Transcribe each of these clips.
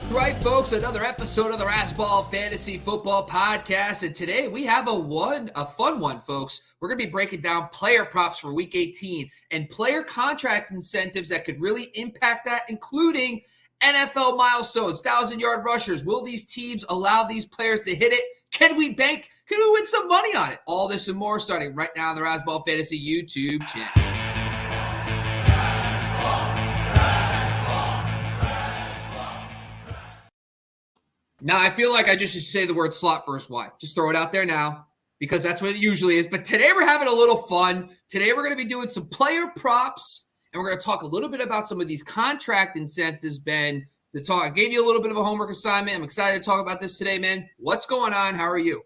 Right, folks, another episode of the Razzball Fantasy Football Podcast, and today we have a fun one, folks. We're going to be breaking down player props for Week 18 and player contract incentives that could really impact that, including NFL milestones, 1,000-yard rushers. Will these teams allow these players to hit it? Can we bank? Can we win some money on it? All this and more starting right now on the Razzball Fantasy YouTube channel. Now, I feel like I just should say the word slot first. Why? Just throw it out there now because that's what it usually is. But today we're having a little fun. Today we're going to be doing some player props, and we're going to talk a little bit about some of these contract incentives, Ben. I gave you a little bit of a homework assignment. I'm excited to talk about this today, man. What's going on? How are you?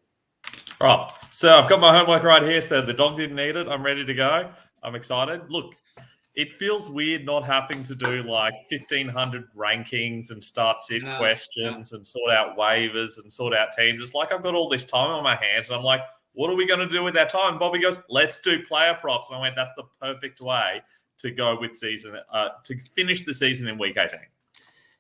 Right. So I've got my homework right here. So the dog didn't eat it. I'm ready to go. I'm excited. Look. It feels weird not having to do like 1,500 rankings and start-sit questions and sort out waivers and sort out teams. It's like I've got all this time on my hands and I'm like, what are we going to do with that time? Bobby goes, let's do player props. And I went, that's the perfect way to go with to finish the season in Week 18.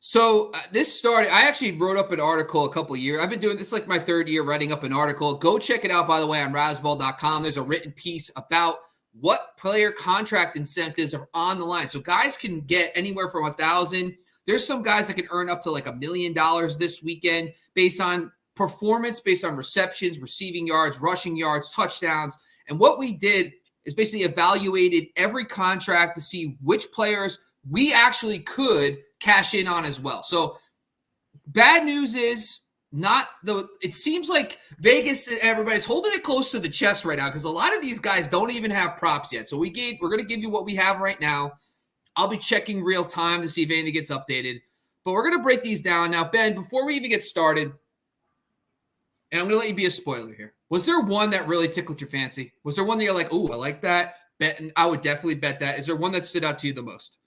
So this started, I actually wrote up an article a couple of years. I've been doing this like my third year writing up an article. Go check it out, by the way, on razzball.com. There's a written piece about what player contract incentives are on the line. So guys can get anywhere from 1,000. There's some guys that can earn up to like $1 million this weekend based on performance, based on receptions, receiving yards, rushing yards, touchdowns. And what we did is basically evaluated every contract to see which players we actually could cash in on as well. So bad news is it seems like Vegas and everybody's holding it close to the chest right now because a lot of these guys don't even have props yet. So we're going to give you what we have right now. I'll be checking real time to see if anything gets updated, but we're going to break these down. Now, Ben, before we even get started, and I'm going to let you be a spoiler here. Was there one that really tickled your fancy? Was there one that you're like, oh, I like that? I would definitely bet that. Is there one that stood out to you the most?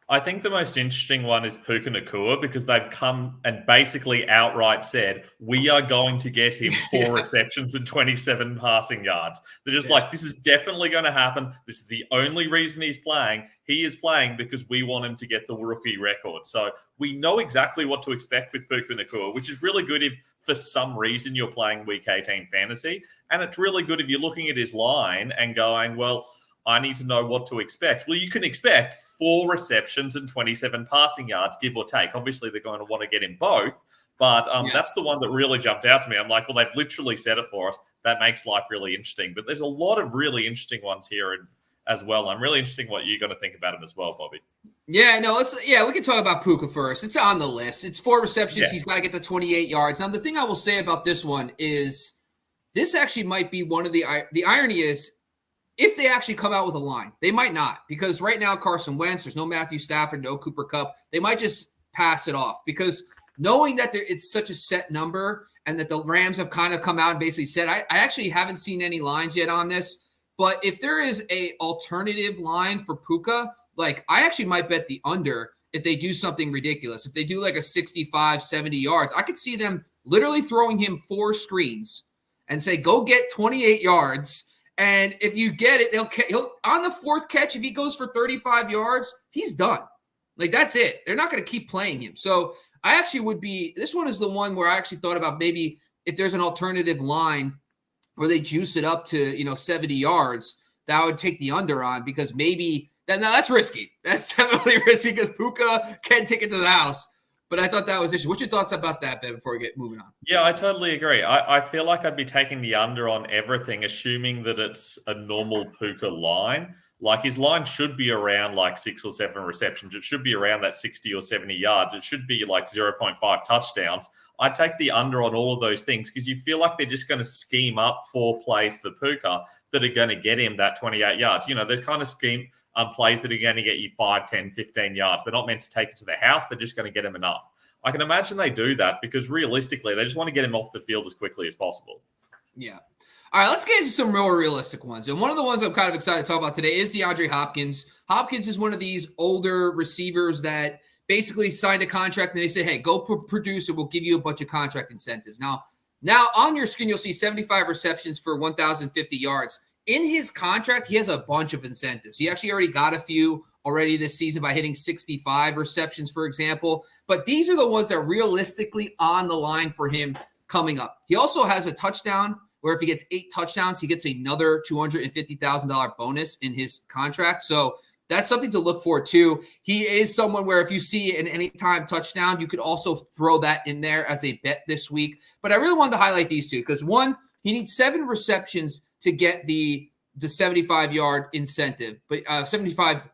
I think the most interesting one is Puka Nacua because they've come and basically outright said, we are going to get him 4 receptions and 27 passing yards. They're just like, this is definitely going to happen. This is the only reason he's playing. He is playing because we want him to get the rookie record. So we know exactly what to expect with Puka Nacua, which is really good if for some reason you're playing Week 18 fantasy. And it's really good if you're looking at his line and going, well, I need to know what to expect. Well, you can expect 4 receptions and 27 passing yards, give or take. Obviously, they're going to want to get him both, but that's the one that really jumped out to me. I'm like, well, they've literally said it for us. That makes life really interesting. But there's a lot of really interesting ones here as well. I'm really interested in what you're going to think about him as well, Bobby. Yeah, we can talk about Puka first. It's on the list. It's 4 receptions. Yeah. He's got to get the 28 yards. Now, the thing I will say about this one is this actually might be one of the irony is, if they actually come out with a line, they might not, because right now Carson Wentz, there's no Matthew Stafford, no Cooper Kupp. They might just pass it off because knowing that it's such a set number and that the Rams have kind of come out and basically said, I actually haven't seen any lines yet on this, but if there is a alternative line for Puka, like I actually might bet the under if they do something ridiculous. If they do like a 65, 70 yards, I could see them literally throwing him 4 screens and say, go get 28 yards. And if you get it, he'll on the 4th catch, if he goes for 35 yards, he's done. Like, that's it. They're not going to keep playing him. So I actually this one is the one where I actually thought about maybe if there's an alternative line where they juice it up to, 70 yards, that I would take the under on because maybe that's risky. That's definitely risky because Puka can take it to the house. But I thought that was interesting. What's your thoughts about that, Ben, before we get moving on? Yeah, I totally agree. I feel like I'd be taking the under on everything, assuming that it's a normal Puka line. Like his line should be around like 6 or 7 receptions. It should be around that 60 or 70 yards. It should be like 0.5 touchdowns. I take the under on all of those things because you feel like they're just going to scheme up 4 plays for Puka that are going to get him that 28 yards. There's kind of scheme plays that are going to get you 5, 10, 15 yards. They're not meant to take it to the house. They're just going to get him enough. I can imagine they do that because realistically, they just want to get him off the field as quickly as possible. Yeah. All right, let's get into some more realistic ones. And one of the ones I'm kind of excited to talk about today is DeAndre Hopkins. Hopkins is one of these older receivers that basically signed a contract and they say, hey, go produce and we'll give you a bunch of contract incentives. Now on your screen, you'll see 75 receptions for 1,050 yards. in his contract, he has a bunch of incentives. He actually already got a few already this season by hitting 65 receptions, for example. But these are the ones that are realistically on the line for him coming up. He also has a touchdown where if he gets 8 touchdowns, he gets another $250,000 bonus in his contract. So that's something to look for too. He is someone where if you see an anytime touchdown, you could also throw that in there as a bet this week. But I really wanted to highlight these two because one, he needs 7 receptions to get the 75-yard incentive, but 75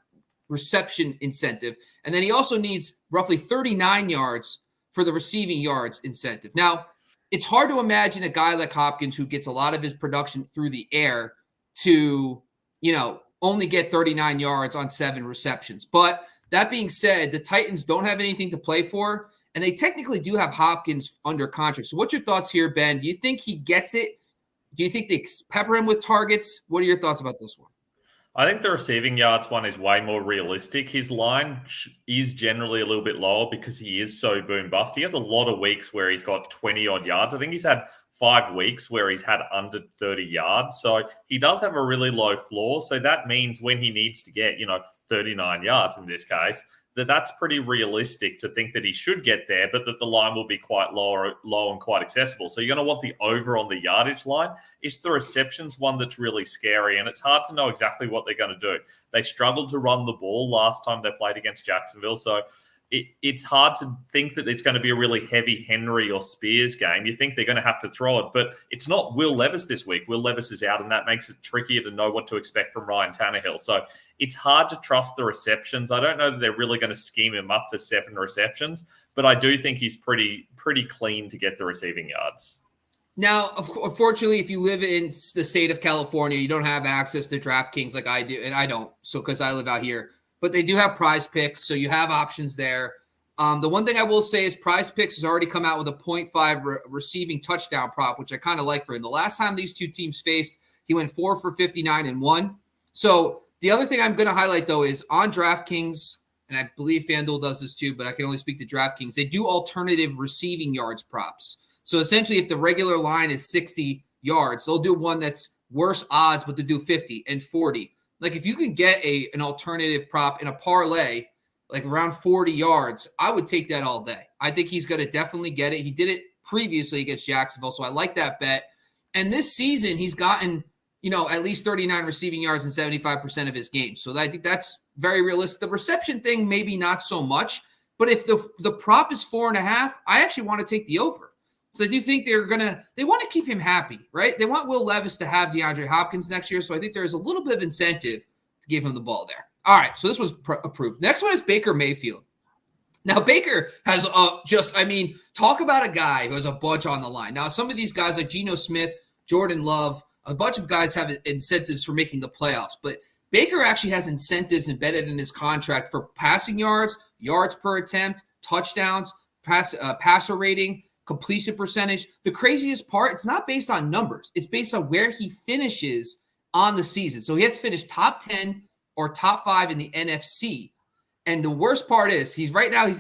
reception incentive. And then he also needs roughly 39 yards for the receiving yards incentive. Now, it's hard to imagine a guy like Hopkins who gets a lot of his production through the air to, only get 39 yards on 7 receptions. But that being said, the Titans don't have anything to play for, and they technically do have Hopkins under contract. So what's your thoughts here, Ben? Do you think he gets it? Do you think they pepper him with targets? What are your thoughts about this one? I think the receiving yards one is way more realistic. His line is generally a little bit lower because he is so boom bust. He has a lot of weeks where he's got 20-odd yards. I think he's had 5 weeks where he's had under 30 yards. So he does have a really low floor. So that means when he needs to get, 39 yards in this case, that's pretty realistic to think that he should get there, but that the line will be quite low and quite accessible. So you're going to want the over on the yardage line. It's the receptions one that's really scary, and it's hard to know exactly what they're going to do. They struggled to run the ball last time they played against Jacksonville, so it's hard to think that it's going to be a really heavy Henry or Spears game. You think they're going to have to throw it, but it's not Will Levis this week. Will Levis is out, and that makes it trickier to know what to expect from Ryan Tannehill. So it's hard to trust the receptions. I don't know that they're really going to scheme him up for 7 receptions, but I do think he's pretty clean to get the receiving yards. Now, unfortunately, if you live in the state of California, you don't have access to DraftKings like I do, and I don't, so because I live out here. But they do have Prize Picks, so you have options there. The one thing I will say is Prize Picks has already come out with a 0.5 receiving touchdown prop, which I kind of like for him. The last time these two teams faced, he went 4 for 59 and 1. So the other thing I'm going to highlight, though, is on DraftKings, and I believe FanDuel does this too, but I can only speak to DraftKings, they do alternative receiving yards props. So essentially, if the regular line is 60 yards, they'll do one that's worse odds, but they'll do 50 and 40. Like if you can get an alternative prop in a parlay, like around 40 yards, I would take that all day. I think he's going to definitely get it. He did it previously against Jacksonville, so I like that bet. And this season, he's gotten, at least 39 receiving yards in 75% of his games. So I think that's very realistic. The reception thing, maybe not so much, but if the prop is 4.5, I actually want to take the over. So I do think they want to keep him happy, right? They want Will Levis to have DeAndre Hopkins next year. So I think there's a little bit of incentive to give him the ball there. All right. So this was approved. Next one is Baker Mayfield. Now, Baker has talk about a guy who has a bunch on the line. Now, some of these guys like Geno Smith, Jordan Love, a bunch of guys have incentives for making the playoffs. But Baker actually has incentives embedded in his contract for passing yards, yards per attempt, touchdowns, passer rating, completion percentage. The craziest part, it's not based on numbers. It's based on where he finishes on the season. So he has to finish top 10 or top 5 in the NFC. And the worst part is he's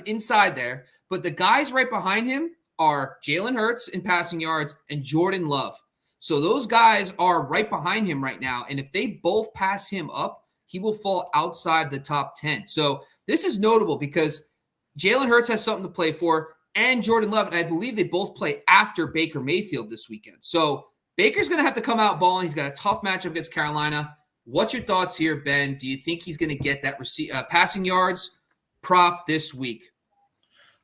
inside there, but the guys right behind him are Jalen Hurts in passing yards and Jordan Love. So those guys are right behind him right now. And if they both pass him up, he will fall outside the top 10. So this is notable because Jalen Hurts has something to play for, and Jordan Love, and I believe they both play after Baker Mayfield this weekend. So Baker's going to have to come out balling. He's got a tough matchup against Carolina. What's your thoughts here, Ben? Do you think he's going to get that passing yards prop this week?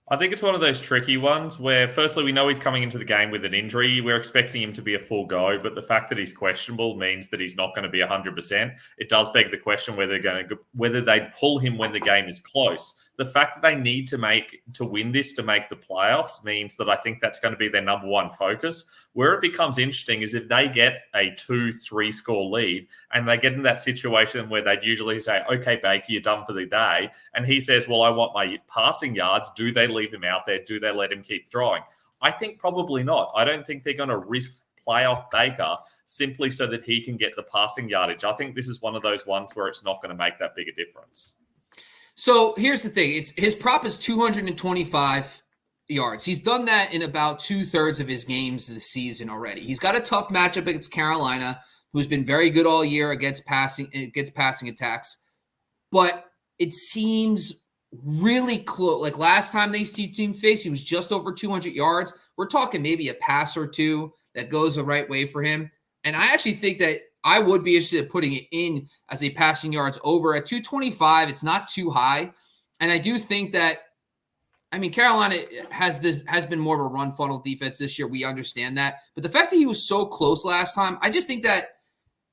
I think it's one of those tricky ones where, firstly, we know he's coming into the game with an injury. We're expecting him to be a full go, but the fact that he's questionable means that he's not going to be 100%. It does beg the question whether they pull him when the game is close. The fact that they need to win this to make the playoffs means that I think that's going to be their number one focus. Where it becomes interesting is if they get a 2-3 score lead and they get in that situation where they'd usually say, okay, Baker, you're done for the day. And he says, well, I want my passing yards. Do they leave him out there? Do they let him keep throwing? I think probably not. I don't think they're going to risk playoff Baker simply so that he can get the passing yardage. I think this is one of those ones where it's not going to make that big a difference. So here's the thing. His prop is 225 yards. He's done that in about 2/3 of his games this season already. He's got a tough matchup against Carolina. who's been very good all year against passing attacks. But it seems really close. Like last time these two teams faced, he was just over 200 yards. We're talking maybe a pass or two that goes the right way for him. And I actually think that I would be interested in putting it in as a passing yards over at 225. It's not too high. And I do think that, I mean, Carolina has been more of a run funnel defense this year. We understand that. But the fact that he was so close last time, I just think that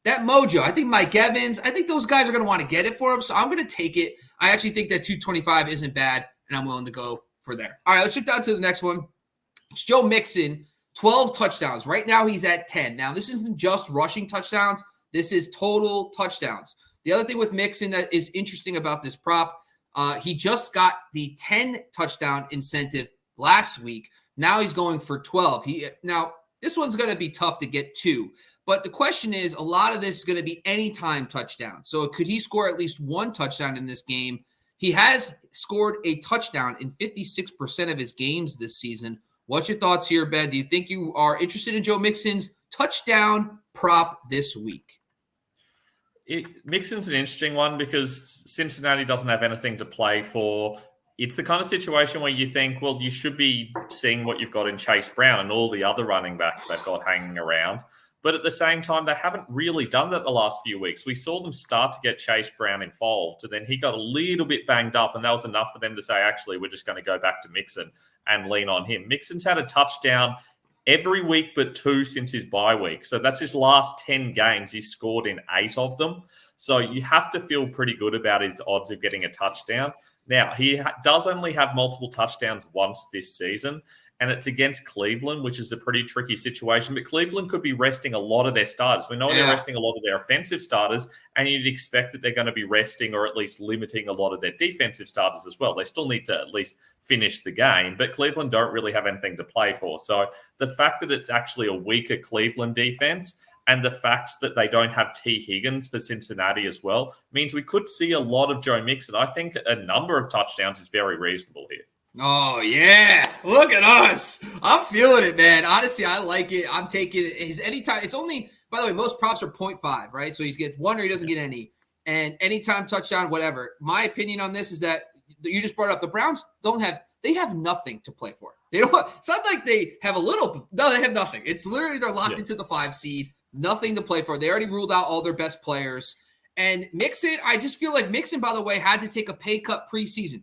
mojo, I think Mike Evans, I think those guys are going to want to get it for him. So I'm going to take it. I actually think that 225 isn't bad, and I'm willing to go for there. All right, let's shift down to the next one. It's Joe Mixon, 12 touchdowns. Right now he's at 10. Now, this isn't just rushing touchdowns. This is total touchdowns. The other thing with Mixon that is interesting about this prop, he just got the 10 touchdown incentive last week. Now he's going for 12. Now, this one's going to be tough to get to. But the question is, a lot of this is going to be anytime touchdown. So could he score at least one touchdown in this game? He has scored a touchdown in 56% of his games this season. What's your thoughts here, Ben? Do you think you are interested in Joe Mixon's touchdown prop this week? Mixon's an interesting one because Cincinnati doesn't have anything to play for. It's the kind of situation where you think, well, you should be seeing what you've got in Chase Brown and all the other running backs they've got hanging around. But at the same time, they haven't really done that the last few weeks. We saw them start to get Chase Brown involved, and then he got a little bit banged up, and that was enough for them to say, actually, we're just going to go back to Mixon and lean on him. Mixon's had a touchdown every week but 2 since his bye week. So that's his last 10 games. He's scored in 8 of them. So you have to feel pretty good about his odds of getting a touchdown. Now, he does only have multiple touchdowns once this season, and it's against Cleveland, which is a pretty tricky situation. But Cleveland could be resting a lot of their starters. We know they're resting a lot of their offensive starters, and you'd expect that they're going to be resting or at least limiting a lot of their defensive starters as well. They still need to at least finish the game, but Cleveland don't really have anything to play for. So the fact that it's actually a weaker Cleveland defense and the fact that they don't have T. Higgins for Cincinnati as well means we could see a lot of Joe Mixon. I think a number of touchdowns is very reasonable here. Oh, yeah. Look at us. I'm feeling it, man. Honestly, I like it. I'm taking it. His anytime. It's only, by the way, most props are 0.5, right? So he gets one or he doesn't get any. And anytime touchdown, whatever. My opinion on this is that you just brought up the Browns they have nothing to play for. They don't. It's not like they have a little. No, they have nothing. It's literally they're locked into the 5 seed. Nothing to play for. They already ruled out all their best players. And Mixon, I just feel like Mixon, by the way, had to take a pay cut preseason.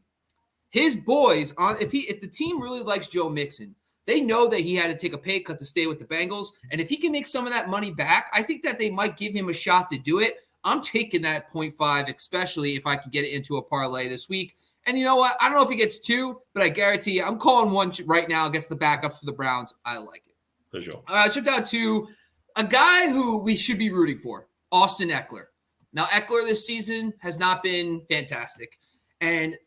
His boys, if the team really likes Joe Mixon, they know that he had to take a pay cut to stay with the Bengals. And if he can make some of that money back, I think that they might give him a shot to do it. I'm taking that 0.5, especially if I can get it into a parlay this week. And you know what? I don't know if he gets 2, but I guarantee you, I'm calling 1 right now against the backups for the Browns. I like it. For sure. Shift out to a guy who we should be rooting for, Austin Ekeler. Now, Ekeler this season has not been fantastic. And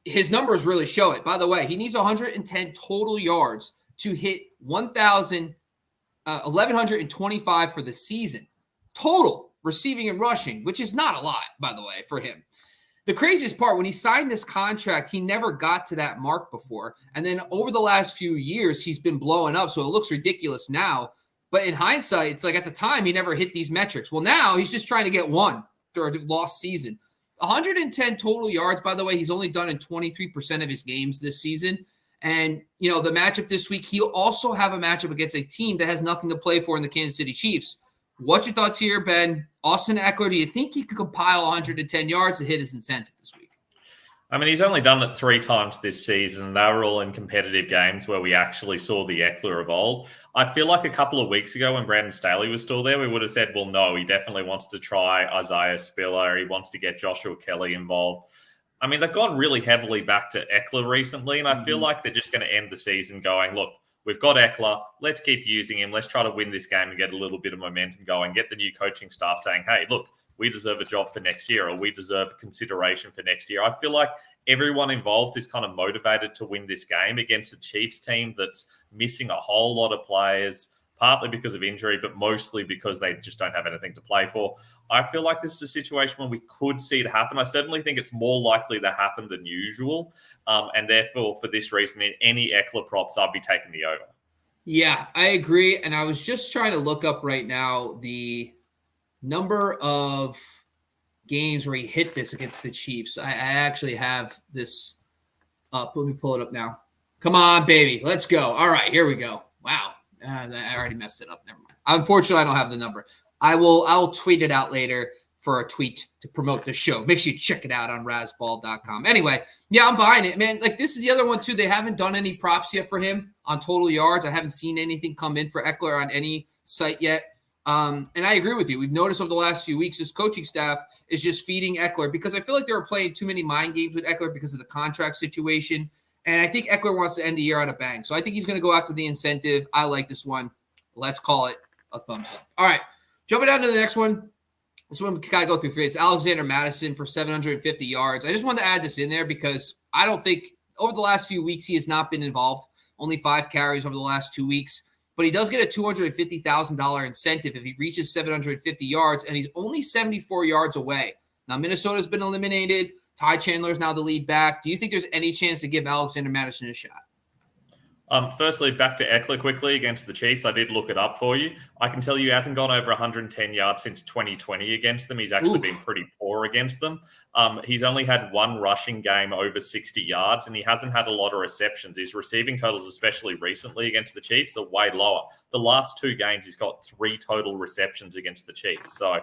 his numbers really show it. By the way, he needs 110 total yards to hit 1,125 for the season. Total receiving and rushing, which is not a lot, by the way, for him. The craziest part, when he signed this contract, he never got to that mark before. And then over the last few years, he's been blowing up. So it looks ridiculous now. But in hindsight, it's like at the time, he never hit these metrics. Well, now he's just trying to get one after a lost season. 110 total yards, by the way, he's only done in 23% of his games this season. And, you know, the matchup this week, he'll also have a matchup against a team that has nothing to play for in the Kansas City Chiefs. What's your thoughts here, Ben? Austin Ekeler, do you think he could compile 110 yards to hit his incentive this week? I mean, he's only done it 3 times this season. They were all in competitive games where we actually saw the Ekeler of old. I feel like a couple of weeks ago when Brandon Staley was still there, we would have said, well, no, he definitely wants to try Isaiah Spiller. He wants to get Joshua Kelly involved. I mean, they've gone really heavily back to Ekeler recently, and I feel like they're just going to end the season going, look, we've got Ekeler. Let's keep using him. Let's try to win this game and get a little bit of momentum going. Get the new coaching staff saying, hey, look, we deserve a job for next year, or we deserve consideration for next year. I feel like everyone involved is kind of motivated to win this game against a Chiefs team that's missing a whole lot of players, partly because of injury, but mostly because they just don't have anything to play for. I feel like this is a situation where we could see it happen. I certainly think it's more likely to happen than usual. And therefore, for this reason, in any Ekeler props, I'd be taking the over. Yeah, I agree. And I was just trying to look up right now the number of games where he hit this against the Chiefs. I actually have this up. Let me pull it up now. Come on, baby. Let's go. All right, here we go. Wow. I already messed it up. Never mind. Unfortunately, I don't have the number. I'll tweet it out later for a tweet to promote the show. Make sure you check it out on razzball.com. Anyway, yeah, I'm buying it, man. Like, this is the other one, too. They haven't done any props yet for him on total yards. I haven't seen anything come in for Ekeler on any site yet. And I agree with you. We've noticed over the last few weeks, this coaching staff is just feeding Ekeler because I feel like they were playing too many mind games with Ekeler because of the contract situation. And I think Ekeler wants to end the year on a bang. So I think he's going to go after the incentive. I like this one. Let's call it a thumbs up. All right. Jumping down to the next one. This one we got to go through three. It's Alexander Mattison for 750 yards. I just wanted to add this in there because I don't think over the last few weeks he has not been involved. Only 5 carries over the last 2 weeks. But he does get a $250,000 incentive if he reaches 750 yards, and he's only 74 yards away. Now, Minnesota's been eliminated. Ty Chandler is now the lead back. Do you think there's any chance to give Alexander Mattison a shot? Firstly, back to Ekeler quickly against the Chiefs. I did look it up for you. I can tell you he hasn't gone over 110 yards since 2020 against them. He's actually been pretty poor against them. He's only had 1 rushing game over 60 yards, and he hasn't had a lot of receptions. His receiving totals, especially recently against the Chiefs, are way lower. The last 2 games, he's got 3 total receptions against the Chiefs. So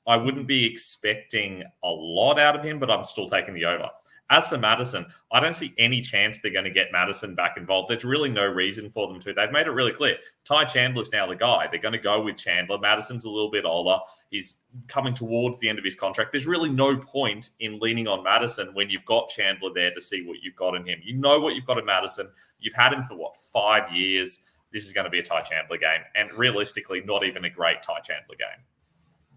I wouldn't be expecting a lot out of him, but I'm still taking the over. As for Mattison, I don't see any chance they're going to get Mattison back involved. There's really no reason for them to. They've made it really clear. Ty Chandler's now the guy. They're going to go with Chandler. Madison's a little bit older. He's coming towards the end of his contract. There's really no point in leaning on Mattison when you've got Chandler there to see what you've got in him. You know what you've got in Mattison. You've had him for, 5 years? This is going to be a Ty Chandler game. And realistically, not even a great Ty Chandler game.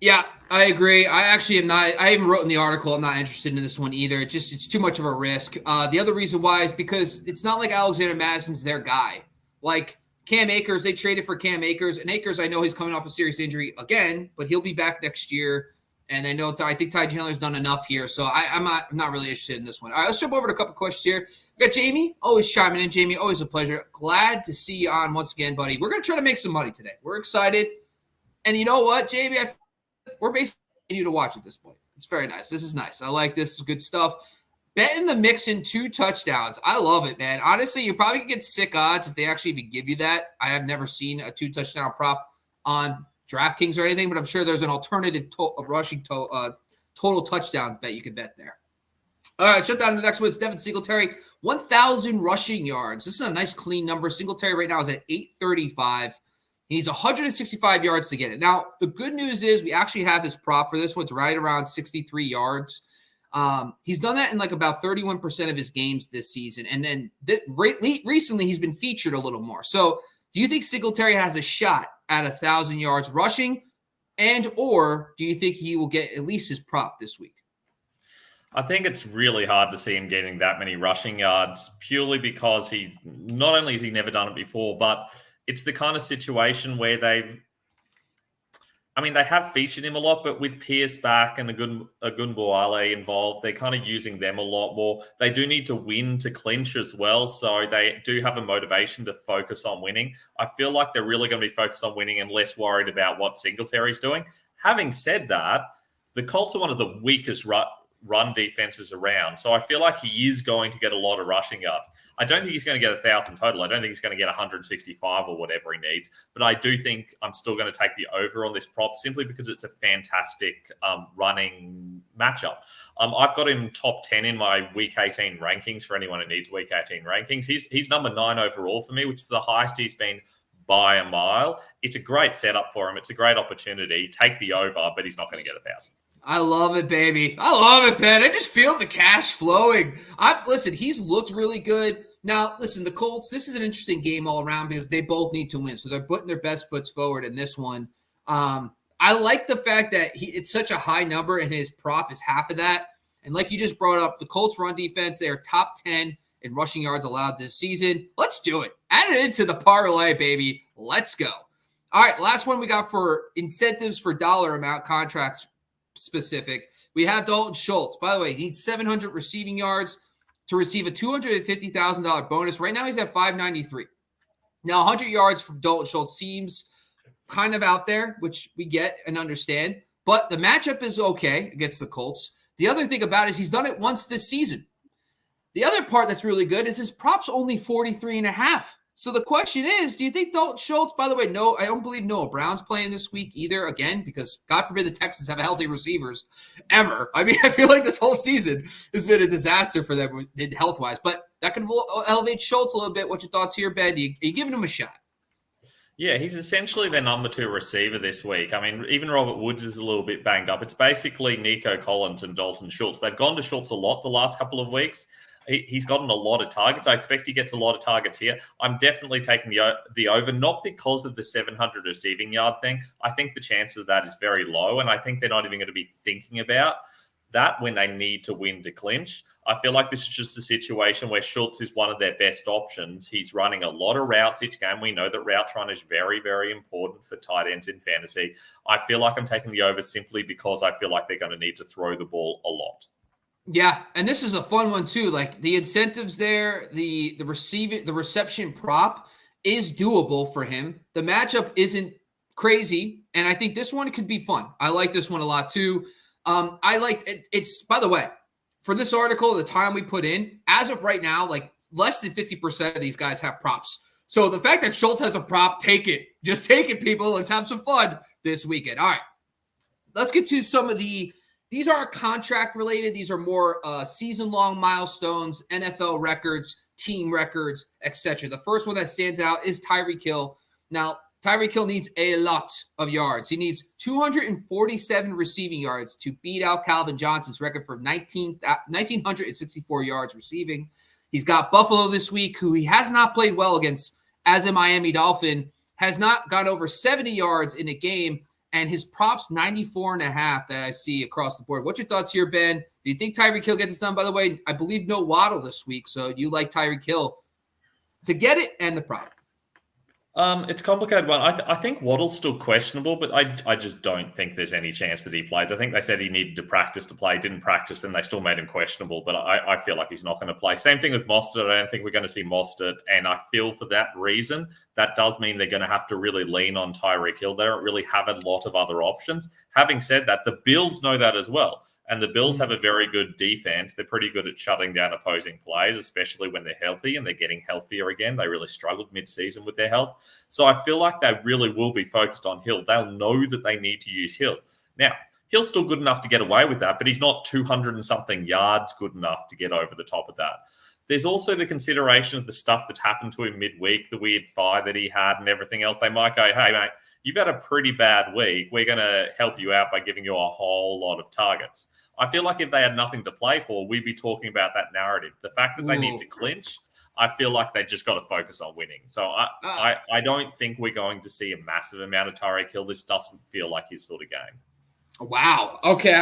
Yeah, I agree. I actually am not. I even wrote in the article I'm not interested in this one either. It's too much of a risk. The other reason why is because it's not like Alexander Madison's their guy. Like Cam Akers, they traded for Cam Akers, and Akers, I know he's coming off a serious injury again, but he'll be back next year. And I think Ty Chandler's done enough here, so I'm not really interested in this one. All right, let's jump over to a couple questions here. We got Jamie, always chiming in. Jamie, always a pleasure. Glad to see you on once again, buddy. We're gonna try to make some money today. We're excited, and you know what, Jamie, we're basically you to watch at this point. It's very nice. This is nice. I like this. It's good stuff. Betting the Mixon 2 touchdowns. I love it, man. Honestly, you probably could get sick odds if they actually even give you that. I have never seen a 2 touchdown prop on DraftKings or anything, but I'm sure there's an alternative rushing total touchdown bet you could bet there. All right, shut down to the next one. It's Devin Singletary, 1,000 rushing yards. This is a nice, clean number. Singletary right now is at 835. He needs 165 yards to get it. Now, the good news is we actually have his prop for this one. It's right around 63 yards. He's done that in like about 31% of his games this season. And then recently he's been featured a little more. So do you think Singletary has a shot at 1,000 yards rushing? And or do you think he will get at least his prop this week? I think it's really hard to see him getting that many rushing yards purely because he's not only has he never done it before, but it's the kind of situation where they have featured him a lot, but with Pierce back and Ogunbowale involved, they're kind of using them a lot more. They do need to win to clinch as well, so they do have a motivation to focus on winning. I feel like they're really going to be focused on winning and less worried about what Singletary's doing. Having said that, the Colts are one of the weakest run defenses around, so I feel like he is going to get a lot of rushing yards. I don't think he's going to get 1,000 total. I don't think he's going to get 165 or whatever he needs, but I do think I'm still going to take the over on this prop simply because it's a fantastic running matchup. I've got him top 10 in my Week 18 rankings for anyone who needs Week 18 rankings. He's number 9 overall for me, which is the highest he's been by a mile. It's a great setup for him. It's a great opportunity. Take the over, but he's not going to get 1,000. I love it, baby. I love it, Ben. I just feel the cash flowing. Listen, he's looked really good. Now, listen, the Colts, this is an interesting game all around because they both need to win. So they're putting their best foot forward in this one. I like the fact that it's such a high number and his prop is half of that. And like you just brought up, the Colts run defense, they are top 10 in rushing yards allowed this season. Let's do it. Add it into the parlay, baby. Let's go. All right, last one we got for incentives for dollar amount contracts specific. We have Dalton Schultz. By the way, he needs 700 receiving yards to receive a $250,000 bonus. Right now he's at 593. Now 100 yards from Dalton Schultz seems kind of out there, which we get and understand. but the matchup is okay against the Colts. The other thing about it is he's done it once this season. The other part that's really good is his prop's only 43.5. So the question is, do you think Dalton Schultz, by the way, no, I don't believe Noah Brown's playing this week either, again, because God forbid the Texans have healthy receivers ever. I mean, I feel like this whole season has been a disaster for them health-wise, but that can elevate Schultz a little bit. What's your thoughts here, Ben? Are you giving him a shot? Yeah, he's essentially their number 2 receiver this week. I mean, even Robert Woods is a little bit banged up. It's basically Nico Collins and Dalton Schultz. They've gone to Schultz a lot the last couple of weeks. He's gotten a lot of targets. I expect he gets a lot of targets here. I'm definitely taking the over, not because of the 700 receiving yard thing. I think the chance of that is very low, and I think they're not even going to be thinking about that when they need to win to clinch. I feel like this is just a situation where Schultz is one of their best options. He's running a lot of routes each game. We know that route run is very, very important for tight ends in fantasy. I feel like I'm taking the over simply because I feel like they're going to need to throw the ball a lot. Yeah, and this is a fun one too. Like the incentives there, the reception prop is doable for him. The matchup isn't crazy, and I think this one could be fun. I like this one a lot too. I like it. It's, by the way, for this article, the time we put in, as of right now, like less than 50% of these guys have props. So the fact that Schultz has a prop, take it. Just take it, people. Let's have some fun this weekend. All right, let's get to some of these are contract related. These are more season-long milestones, NFL records, team records, etc. The first one that stands out is Tyreek Hill. Now, Tyreek Hill needs a lot of yards. He needs 247 receiving yards to beat out Calvin Johnson's record for 1,964 yards receiving. He's got Buffalo this week, who he has not played well against as a Miami Dolphin, has not gone over 70 yards in a game, and his props 94.5 that I see across the board. What's your thoughts here, Ben? Do you think Tyreek Hill gets it done? By the way, I believe no Waddle this week, so you like Tyreek Hill to get it and the prop. It's a complicated one. I think Waddle's still questionable, but I just don't think there's any chance that he plays. I think they said he needed to practice to play. He didn't practice, and they still made him questionable, but I feel like he's not going to play. Same thing with Mostert. I don't think we're going to see Mostert, and I feel for that reason, that does mean they're going to have to really lean on Tyreek Hill. They don't really have a lot of other options. Having said that, the Bills know that as well. And the Bills have a very good defense. They're pretty good at shutting down opposing plays, especially when they're healthy and they're getting healthier again. They really struggled mid-season with their health. So I feel like they really will be focused on Hill. They'll know that they need to use Hill. Now, Hill's still good enough to get away with that, but he's not 200 and something yards good enough to get over the top of that. There's also the consideration of the stuff that's happened to him midweek, the weird thigh that he had and everything else. They might go, hey, mate, you've had a pretty bad week. We're going to help you out by giving you a whole lot of targets. I feel like if they had nothing to play for, we'd be talking about that narrative. The fact that they need to clinch, I feel like they just got to focus on winning. So I don't think we're going to see a massive amount of Tyreek Hill. This doesn't feel like his sort of game. Wow. Okay.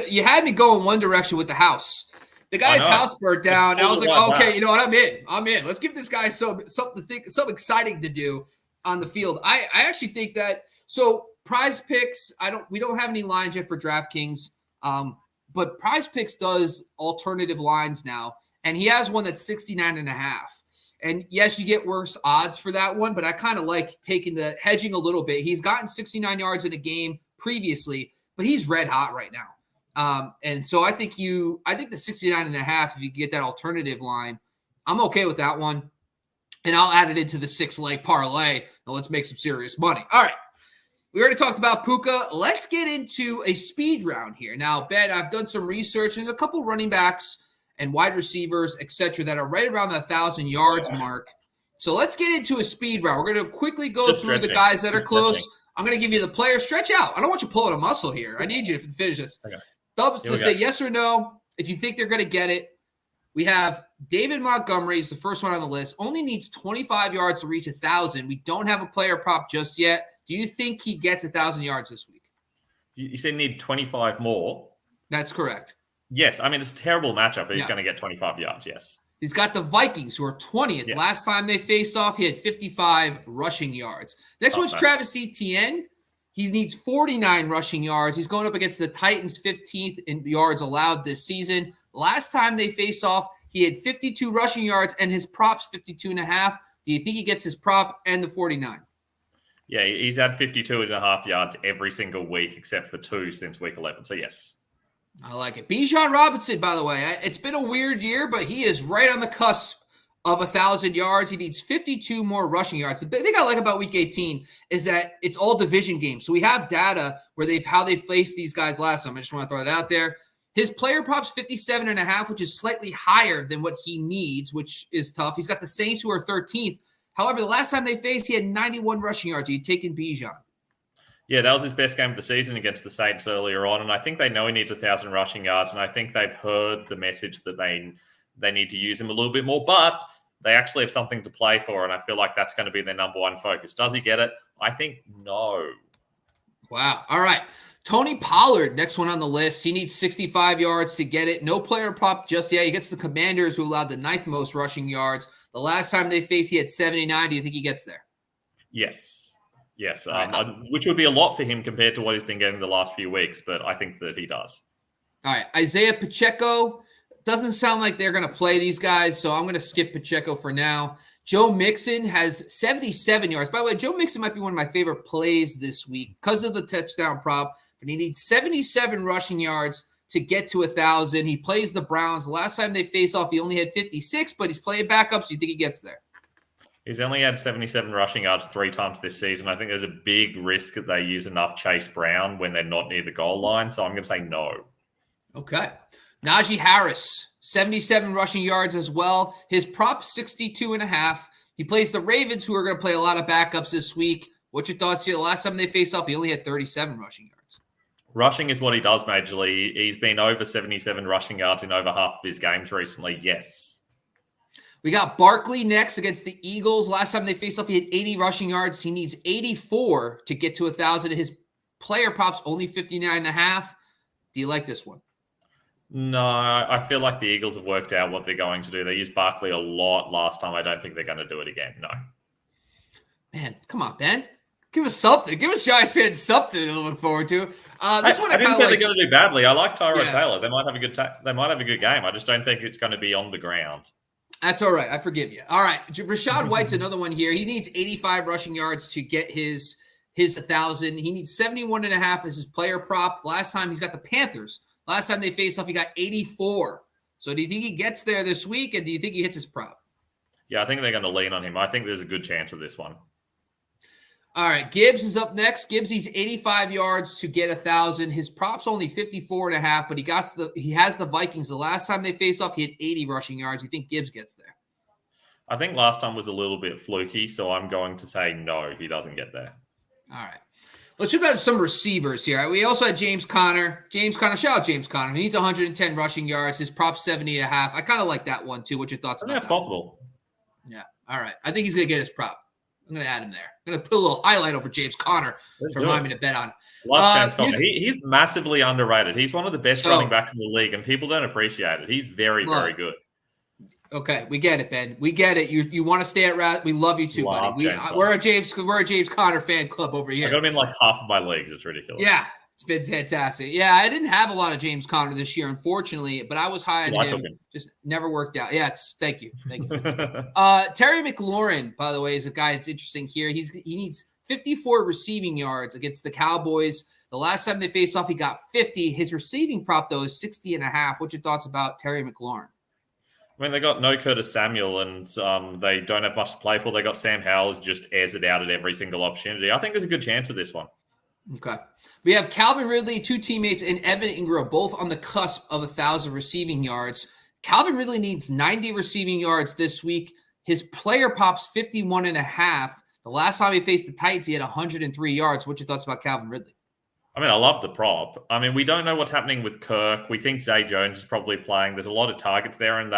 You had me go in one direction with the house. The guy's house burnt down. I was like, okay, you know what? I'm in. Let's give this guy something exciting to do on the field. I actually think that, so Prize Picks, we don't have any lines yet for DraftKings. But Prize Picks does alternative lines now, and he has one that's 69.5. And yes, you get worse odds for that one, but I kind of like taking the hedging a little bit. He's gotten 69 yards in a game previously, but he's red hot right now. And so I think the 69.5, if you get that alternative line, I'm okay with that one. And I'll add it into the 6-leg parlay, and let's make some serious money. All right. We already talked about Puka. Let's get into a speed round here. Now, Ben, I've done some research. There's a couple running backs and wide receivers, etc., that are right around the 1,000 yards mark. So let's get into a speed round. We're going to quickly go through the guys that are close. I'm going to give you the player. Stretch out. I don't want you pulling a muscle here. I need you to finish this. Okay. Dubs to say yes or no if you think they're going to get it. We have David Montgomery is the first one on the list. Only needs 25 yards to reach 1,000. We don't have a player prop just yet. Do you think he gets 1,000 yards this week? You said need 25 more? That's correct. Yes. I mean, it's a terrible matchup, but he's going to get 25 yards, yes. He's got the Vikings, who are 20th. Yeah. Last time they faced off, he had 55 rushing yards. Next one's Travis Etienne. He needs 49 rushing yards. He's going up against the Titans, 15th in yards allowed this season. Last time they faced off, he had 52 rushing yards, and his prop's 52.5. Do you think he gets his prop and the 49? Yeah, he's had 52.5 yards every single week except for 2 since week 11. So, yes. I like it. Bijan Robinson, by the way, it's been a weird year, but he is right on the cusp of 1,000 yards. He needs 52 more rushing yards. The thing I like about Week 18 is that it's all division games. So we have data where how they faced these guys last time. I just want to throw that out there. His player prop's 57.5, which is slightly higher than what he needs, which is tough. He's got the Saints, who are 13th. However, the last time they faced, he had 91 rushing yards. He'd taken Bijan. Yeah, that was his best game of the season against the Saints earlier on, and I think they know he needs 1,000 rushing yards, and I think they've heard the message that they need to use him a little bit more, but they actually have something to play for, and I feel like that's going to be their number one focus. Does he get it? I think no. Wow. All right. Tony Pollard, next one on the list. He needs 65 yards to get it. No player prop just yet. He gets the Commanders, who allowed the 9th most rushing yards. The last time they faced, he had 79. Do you think he gets there? Yes. Which would be a lot for him compared to what he's been getting the last few weeks, but I think that he does. All right. Isaiah Pacheco. Doesn't sound like they're going to play these guys, so I'm going to skip Pacheco for now. Joe Mixon has 77 yards. By the way, Joe Mixon might be one of my favorite plays this week because of the touchdown prop, but he needs 77 rushing yards to get to 1,000. He plays the Browns. The last time they face off, he only had 56, but he's playing backup, so you think he gets there? He's only had 77 rushing yards 3 times this season. I think there's a big risk that they use enough Chase Brown when they're not near the goal line, so I'm going to say no. Okay. Najee Harris, 77 rushing yards as well. His prop, 62.5. He plays the Ravens, who are going to play a lot of backups this week. What's your thoughts here? The last time they faced off, he only had 37 rushing yards. Rushing is what he does majorly. He's been over 77 rushing yards in over half of his games recently. Yes. We got Barkley next against the Eagles. Last time they faced off, he had 80 rushing yards. He needs 84 to get to 1,000. His player props only 59.5. Do you like this one? No, I feel like the Eagles have worked out what they're going to do. They used Barkley a lot last time. I don't think they're going to do it again. No. Man, come on, Ben. Give us something. Give us Giants fans something to look forward to. I didn't say they're going to do badly. I like Tyrod Taylor. They might have a good. They might have a good game. I just don't think it's going to be on the ground. That's all right. I forgive you. All right, Rachaad White's another one here. He needs 85 rushing yards to get his 1,000. He needs 71.5 as his player prop. Last time he's got the Panthers. Last time they faced off, he got 84. So do you think he gets there this week, and do you think he hits his prop? Yeah, I think they're going to lean on him. I think there's a good chance of this one. All right, Gibbs is up next. Gibbs needs 85 yards to get 1,000. His prop's only 54.5, but he has the Vikings. The last time they faced off, he had 80 rushing yards. You think Gibbs gets there? I think last time was a little bit fluky, so I'm going to say no, he doesn't get there. All right. Let's talk about some receivers here. We also had James Conner. Shout out James Conner. He needs 110 rushing yards. His prop's 70.5. I kind of like that one, too. What's your thoughts about that? That's possible. Yeah. All right. I think he's going to get his prop. I'm going to add him there. I'm going to put a little highlight over James Conner to remind me to bet on. Love James Conner. He's massively underrated. He's one of the best running backs in the league, and people don't appreciate it. He's very, very good. Okay, we get it, Ben. We get it. You want to stay at Rat? We love you too, buddy. We're a James Conner fan club over here. I got him in like half of my leagues. It's ridiculous. Yeah, it's been fantastic. Yeah, I didn't have a lot of James Conner this year, unfortunately, but I was high on him. Just never worked out. Yeah, thank you. Terry McLaurin, by the way, is a guy that's interesting here. He needs 54 receiving yards against the Cowboys. The last time they faced off, he got 50. His receiving prop, though, is 60.5. What's your thoughts about Terry McLaurin? I mean, they got no Curtis Samuel, and they don't have much to play for. They got Sam Howell just airs it out at every single opportunity. I think there's a good chance of this one. Okay. We have Calvin Ridley, 2 teammates, and Evan Ingram, both on the cusp of 1,000 receiving yards. Calvin Ridley needs 90 receiving yards this week. His player pop's 51.5. The last time he faced the Titans, he had 103 yards. What's your thoughts about Calvin Ridley? I mean, I love the prop. I mean, we don't know what's happening with Kirk. We think Zay Jones is probably playing. There's a lot of targets there, and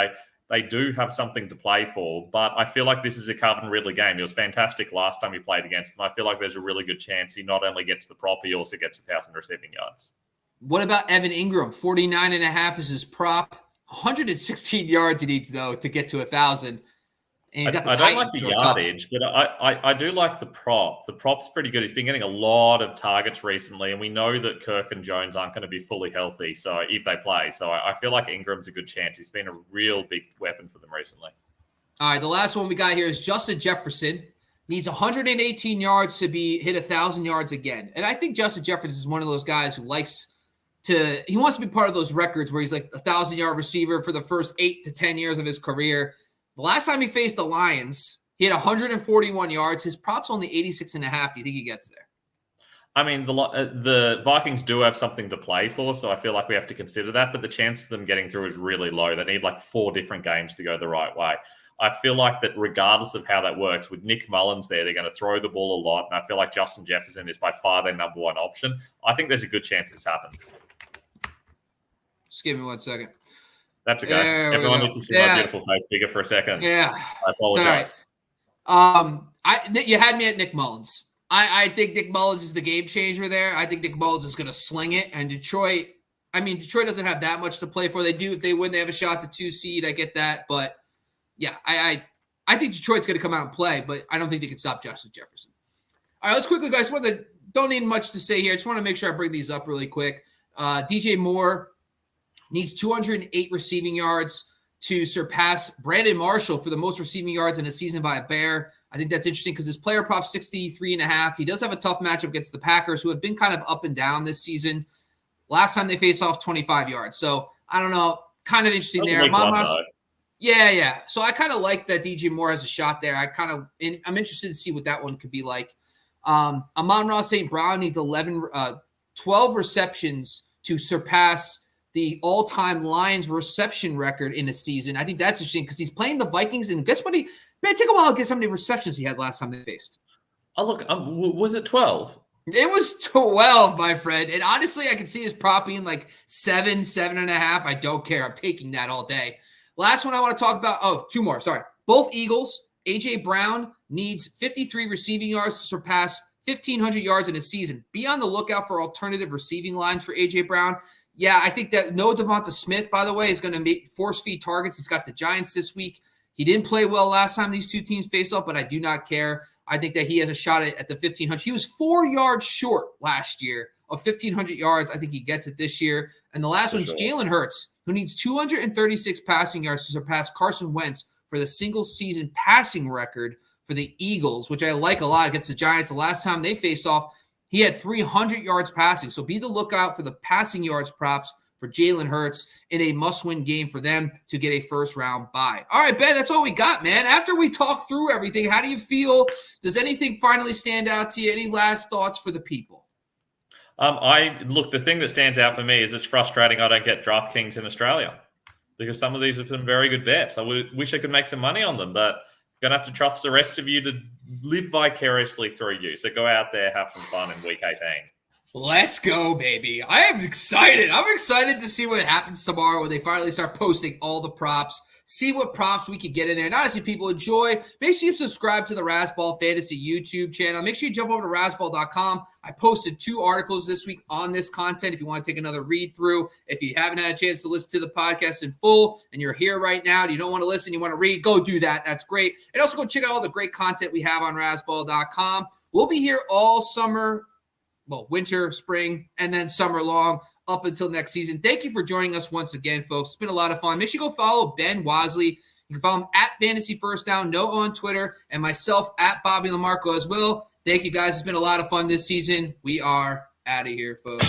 they do have something to play for, but I feel like this is a Calvin Ridley game. He was fantastic last time he played against them. I feel like there's a really good chance he not only gets the prop, he also gets 1,000 receiving yards. What about Evan Ingram? 49.5 is his prop. 116 yards he needs, though, to get to 1,000. And he's got the I don't like the yardage, but I do like the prop. The prop's pretty good. He's been getting a lot of targets recently, and we know that Kirk and Jones aren't going to be fully healthy. So if they play, I feel like Ingram's a good chance. He's been a real big weapon for them recently. All right, the last one we got here is Justin Jefferson. needs 118 yards to hit 1,000 yards again. And I think Justin Jefferson is one of those guys who wants to be part of those records where he's like 1,000-yard receiver for the first 8 to 10 years of his career. The last time he faced the Lions, he had 141 yards. His prop's only 86.5. Do you think he gets there? I mean, the Vikings do have something to play for, so I feel like we have to consider that. But the chance of them getting through is really low. They need like 4 different games to go the right way. I feel like that regardless of how that works, with Nick Mullins there, they're going to throw the ball a lot. And I feel like Justin Jefferson is by far their number one option. I think there's a good chance this happens. Just give me 1 second. That's okay. Everyone needs to see my beautiful face bigger for a second. Yeah. I apologize. You had me at Nick Mullins. I think Nick Mullins is the game changer there. I think Nick Mullins is going to sling it. And Detroit doesn't have that much to play for. They do. If they win, they have a shot at the 2 seed. I get that. But, yeah, I think Detroit's going to come out and play, but I don't think they can stop Justin Jefferson. All right, let's quickly, guys. Don't need much to say here. I just want to make sure I bring these up really quick. DJ Moore needs 208 receiving yards to surpass Brandon Marshall for the most receiving yards in a season by a Bear. I think that's interesting because his player prop 63.5. He does have a tough matchup against the Packers, who have been kind of up and down this season. Last time they faced off 25 yards. So I don't know. Kind of interesting there. Yeah. So I kind of like that DJ Moore has a shot there. I'm interested to see what that one could be like. Amon-Ra St. Brown needs 12 receptions to surpass the all-time Lions reception record in a season. I think that's interesting because he's playing the Vikings, and guess what? Take a while to guess how many receptions he had last time they faced. Oh, look, was it 12? It was 12, my friend. And honestly, I can see his prop being like 7.5. I don't care. I'm taking that all day. Last one I want to talk about. Oh, 2 more. Sorry. Both Eagles. A.J. Brown needs 53 receiving yards to surpass 1,500 yards in a season. Be on the lookout for alternative receiving lines for A.J. Brown. Yeah, I think that Devonta Smith, by the way, is going to force feed targets. He's got the Giants this week. He didn't play well last time these 2 teams faced off, but I do not care. I think that he has a shot at the 1,500. He was 4 yards short last year of 1,500 yards. I think he gets it this year. And the last one's Jalen Hurts, who needs 236 passing yards to surpass Carson Wentz for the single-season passing record for the Eagles, which I like a lot against the Giants. The last time they faced off, he had 300 yards passing. So be the lookout for the passing yards props for Jalen Hurts in a must-win game for them to get a first-round bye. All right, Ben, that's all we got, man. After we talk through everything, how do you feel? Does anything finally stand out to you? Any last thoughts for the people? The thing that stands out for me is it's frustrating I don't get DraftKings in Australia because some of these are some very good bets. I wish I could make some money on them, but I'm going to have to trust the rest of you to live vicariously through you. So go out there, have some fun in week 18. Let's go, baby. I am excited. I'm excited to see what happens tomorrow when they finally start posting all the props. See what props we could get in there. And honestly, people, enjoy. Make sure you subscribe to the Razzball Fantasy YouTube channel. Make sure you jump over to razzball.com. I posted 2 articles this week on this content if you want to take another read through. If you haven't had a chance to listen to the podcast in full and you're here right now and you don't want to listen, you want to read, go do that. That's great. And also go check out all the great content we have on razzball.com. We'll be here all summer, winter, spring, and then summer long up until next season. Thank you for joining us once again, folks. It's been a lot of fun. Make sure you go follow Ben Wasley. You can follow him at Fantasy First Down, Noah on Twitter, and myself at Bobby LaMarco as well. Thank you, guys. It's been a lot of fun this season. We are out of here, folks.